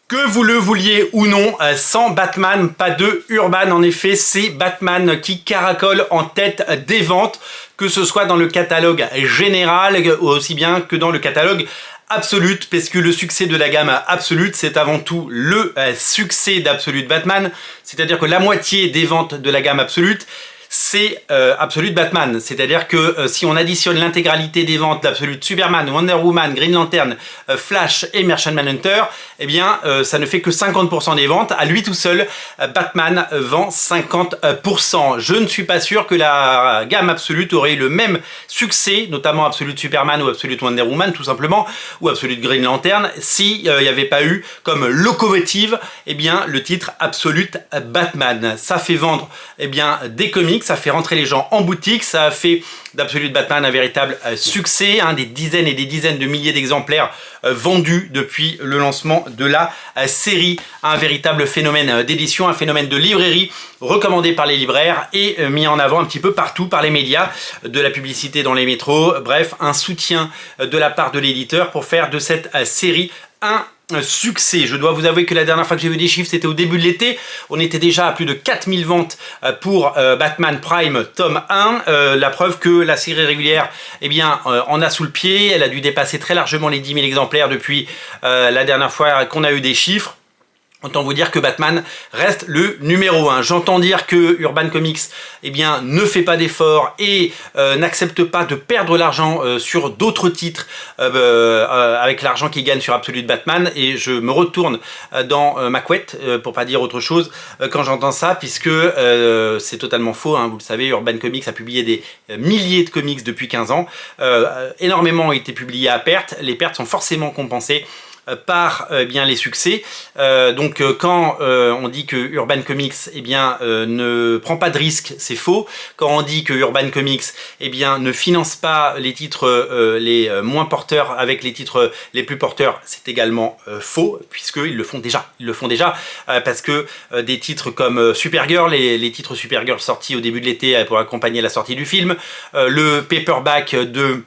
Que vous le vouliez ou non, sans Batman, pas de Urban. En effet, c'est Batman qui caracole en tête des ventes, que ce soit dans le catalogue général, aussi bien que dans le catalogue Absolute, parce que le succès de la gamme Absolute, c'est avant tout le succès d'Absolute Batman, c'est-à-dire que la moitié des ventes de la gamme Absolute, c'est Absolute Batman, c'est-à-dire que si on additionne l'intégralité des ventes d'Absolute Superman, Wonder Woman, Green Lantern, Flash et Martian Manhunter, eh bien ça ne fait que 50% des ventes. À lui tout seul, Batman vend 50%. Je ne suis pas sûr que la gamme Absolute aurait eu le même succès, notamment Absolute Superman ou Absolute Wonder Woman tout simplement, ou Absolute Green Lantern, s'il n'y avait pas eu comme locomotive eh bien, le titre Absolute Batman. Ça fait vendre eh bien, des comics, ça fait rentrer les gens en boutique, ça a fait d'Absolute Batman un véritable succès, des dizaines et des dizaines de milliers d'exemplaires vendus depuis le lancement de la série. Un véritable phénomène d'édition, un phénomène de librairie recommandé par les libraires et mis en avant un petit peu partout par les médias, de la publicité dans les métros, bref, un soutien de la part de l'éditeur pour faire de cette série un succès. Je dois vous avouer que la dernière fois que j'ai vu des chiffres, c'était au début de l'été. On était déjà à plus de 4000 ventes pour Batman Prime tome 1. La preuve que la série régulière eh bien, en a sous le pied. Elle a dû dépasser très largement les 10 000 exemplaires depuis la dernière fois qu'on a eu des chiffres. Autant vous dire que Batman reste le numéro 1. J'entends dire que Urban Comics eh bien, ne fait pas d'efforts et n'accepte pas de perdre l'argent sur d'autres titres avec l'argent qu'il gagne sur Absolute Batman. Et je me retourne dans ma couette, pour pas dire autre chose, quand j'entends ça, puisque c'est totalement faux. Vous le savez, Urban Comics a publié des milliers de comics depuis 15 ans. Énormément ont été publiés à perte. Les pertes sont forcément compensées par bien les succès. Donc quand on dit que Urban Comics eh bien, ne prend pas de risque, c'est faux. Quand on dit que Urban Comics eh bien, ne finance pas les titres les moins porteurs avec les titres les plus porteurs, c'est également faux, puisqu'ils le font déjà. Ils le font déjà parce que des titres comme Supergirl, les titres Supergirl sortis au début de l'été pour accompagner la sortie du film, le paperback de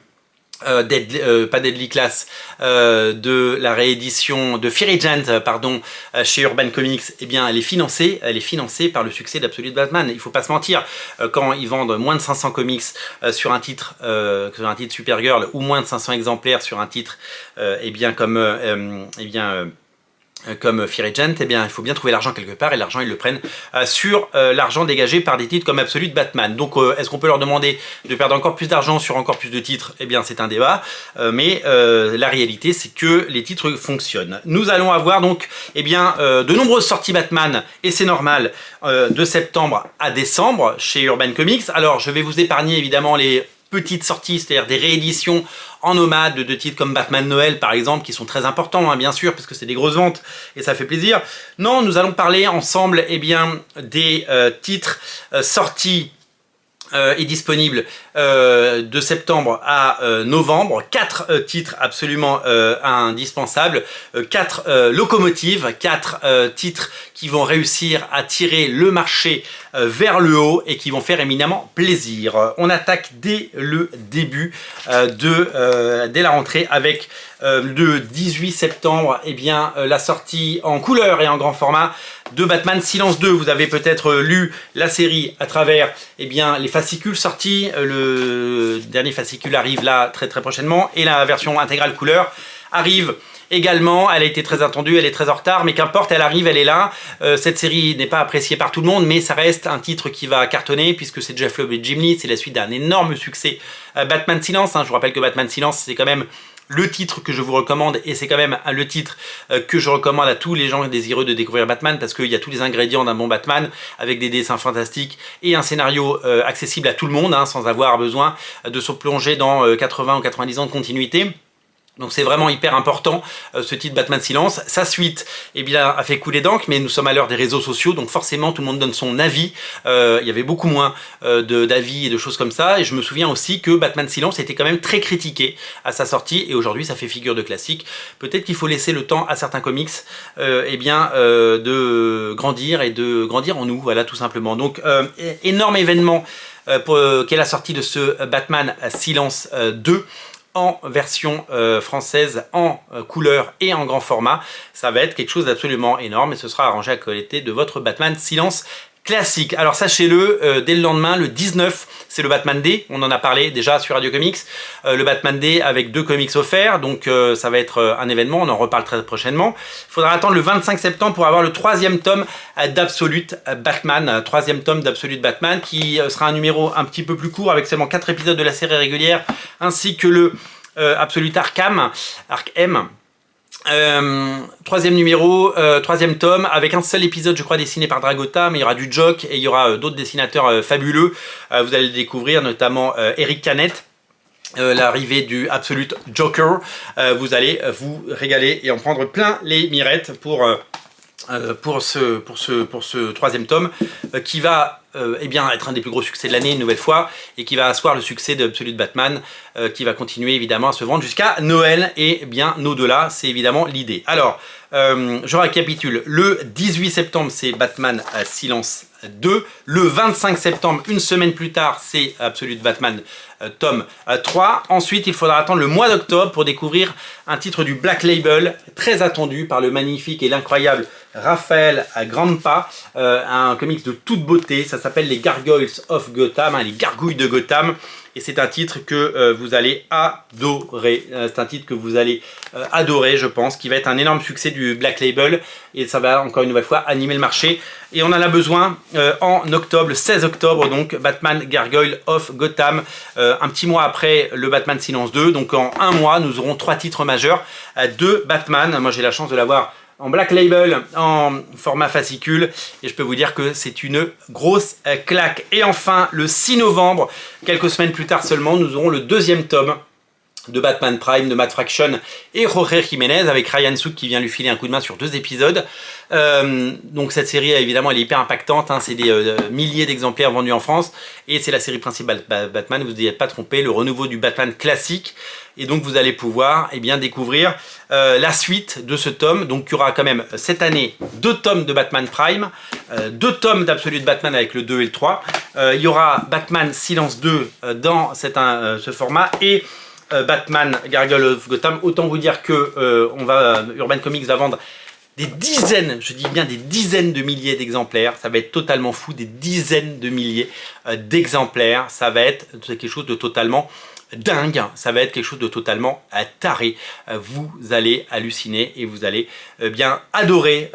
pas Deadly Class, de la réédition de Fear Agent, pardon, chez Urban Comics, eh bien elle est financée par le succès d'Absolute Batman. Il faut pas se mentir, quand ils vendent moins de 500 comics sur un titre Supergirl, ou moins de 500 exemplaires sur un titre eh bien comme comme Fear Agent, eh bien, il faut bien trouver l'argent quelque part, et l'argent, ils le prennent sur l'argent dégagé par des titres comme Absolute Batman. Donc, est-ce qu'on peut leur demander de perdre encore plus d'argent sur encore plus de titres? Eh bien, c'est un débat, mais la réalité, c'est que les titres fonctionnent. Nous allons avoir donc, eh bien, de nombreuses sorties Batman, et c'est normal, de septembre à décembre chez Urban Comics. Alors, je vais vous épargner, évidemment, les petites sorties, c'est-à-dire des rééditions en nomade de titres comme Batman Noël par exemple, qui sont très importants bien sûr, parce que c'est des grosses ventes et ça fait plaisir. Non, nous allons parler ensemble eh bien, des titres sortis est disponible de septembre à novembre. 4 titres absolument indispensables, 4 locomotives, 4 titres qui vont réussir à tirer le marché vers le haut et qui vont faire éminemment plaisir. On attaque dès le début dès la rentrée avec le 18 septembre eh bien, la sortie en couleur et en grand format de Batman Silence 2. Vous avez peut-être lu la série à travers eh bien, les fascicules sortis. Le dernier fascicule arrive là très prochainement, et la version intégrale couleur arrive également. Elle a été très attendue, elle est très en retard, mais qu'importe, elle arrive, elle est là. Cette série n'est pas appréciée par tout le monde, mais ça reste un titre qui va cartonner, puisque c'est Jeff Loeb et Jim Lee. C'est la suite d'un énorme succès Batman Silence. Je vous rappelle que Batman Silence, c'est quand même le titre que je vous recommande, et c'est quand même le titre que je recommande à tous les gens désireux de découvrir Batman, parce qu'il y a tous les ingrédients d'un bon Batman, avec des dessins fantastiques et un scénario accessible à tout le monde, sans avoir besoin de se plonger dans 80 ou 90 ans de continuité. Donc c'est vraiment hyper important ce titre Batman Silence. Sa suite eh bien, a fait couler d'encre, mais nous sommes à l'heure des réseaux sociaux, donc forcément tout le monde donne son avis. Il y avait beaucoup moins d'avis et de choses comme ça, et je me souviens aussi que Batman Silence était quand même très critiqué à sa sortie, et aujourd'hui ça fait figure de classique. Peut-être qu'il faut laisser le temps à certains comics eh bien, de grandir, et de grandir en nous, voilà tout simplement. Donc énorme événement qu'est la sortie de ce Batman Silence 2. en version française, en couleur et en grand format. Ça va être quelque chose d'absolument énorme et ce sera arrangé à côté de votre Batman Silence classique. Alors sachez-le, dès le lendemain, le 19, c'est le Batman Day, on en a parlé déjà sur Radio Comics, le Batman Day avec 2 comics offerts, donc ça va être un événement, on en reparle très prochainement. Il faudra attendre le 25 septembre pour avoir le 3e tome d'Absolute Batman, 3e tome d'Absolute Batman, qui sera un numéro un petit peu plus court avec seulement 4 épisodes de la série régulière, ainsi que le Absolute Arkham, Arkham. 3e numéro, 3e tome, avec un seul épisode je crois dessiné par Dragota, mais il y aura du Jock et il y aura d'autres dessinateurs fabuleux. Vous allez le découvrir, notamment Eric Canet. L'arrivée du Absolute Joker, vous allez vous régaler et en prendre plein les mirettes pour ce 3e tome qui va eh bien, être un des plus gros succès de l'année une nouvelle fois et qui va asseoir le succès d'Absolute Batman qui va continuer évidemment à se vendre jusqu'à Noël et bien au-delà, c'est évidemment l'idée. Alors, je récapitule, le 18 septembre c'est Batman Silence 2, le 25 septembre, une semaine plus tard, c'est Absolute Batman tome 3. Ensuite, il faudra attendre le mois d'octobre pour découvrir un titre du Black Label, très attendu par le magnifique et l'incroyable Raphaël Grandpa, un comics de toute beauté, ça s'appelle les Gargoyles of Gotham, les gargouilles de Gotham, et c'est un titre que vous allez adorer, c'est un titre que vous allez adorer je pense, qui va être un énorme succès du Black Label, et ça va encore une nouvelle fois animer le marché, et on en a besoin en octobre, le 16 octobre donc, Batman Gargoyle of Gotham, un petit mois après le Batman Silence 2, donc en un mois nous aurons 3 titres majeurs de Batman. Moi j'ai la chance de l'avoir en Black Label, en format fascicule, et je peux vous dire que c'est une grosse claque. Et enfin, le 6 novembre, quelques semaines plus tard seulement, nous aurons le 2e tome de Batman Prime, de Matt Fraction et Jorge Jiménez, avec Ryan Sook qui vient lui filer un coup de main sur 2 épisodes. Donc cette série, évidemment, elle est hyper impactante, hein, c'est des milliers d'exemplaires vendus en France, et c'est la série principale Batman, vous n'êtes pas trompé, le renouveau du Batman classique, et donc vous allez pouvoir bien découvrir la suite de ce tome. Donc il y aura quand même cette année 2 tomes de Batman Prime, 2 tomes d'Absolute Batman avec le 2 et le 3, il y aura Batman Silence 2 dans ce format, et Batman Gargoyle of Gotham. Autant vous dire que Urban Comics va vendre des dizaines, je dis bien des dizaines de milliers d'exemplaires. Ça va être totalement fou, des dizaines de milliers d'exemplaires. Ça va être quelque chose de totalement dingue, ça va être quelque chose de totalement taré. Vous allez halluciner et vous allez bien adorer,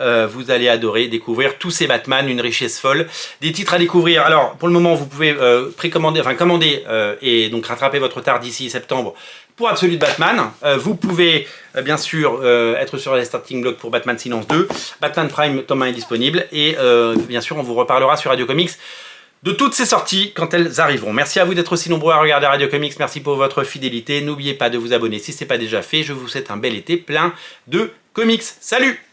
découvrir tous ces Batman, une richesse folle, des titres à découvrir. Alors pour le moment vous pouvez précommander, enfin commander et donc rattraper votre retard d'ici septembre pour Absolute Batman. Vous pouvez bien sûr être sur les starting blocks pour Batman Silence 2, Batman Prime tome 1 est disponible, et bien sûr on vous reparlera sur Radio Comics de toutes ces sorties quand elles arriveront. Merci à vous d'être aussi nombreux à regarder Radio Comics, merci pour votre fidélité, n'oubliez pas de vous abonner si ce n'est pas déjà fait, je vous souhaite un bel été plein de comics. Salut!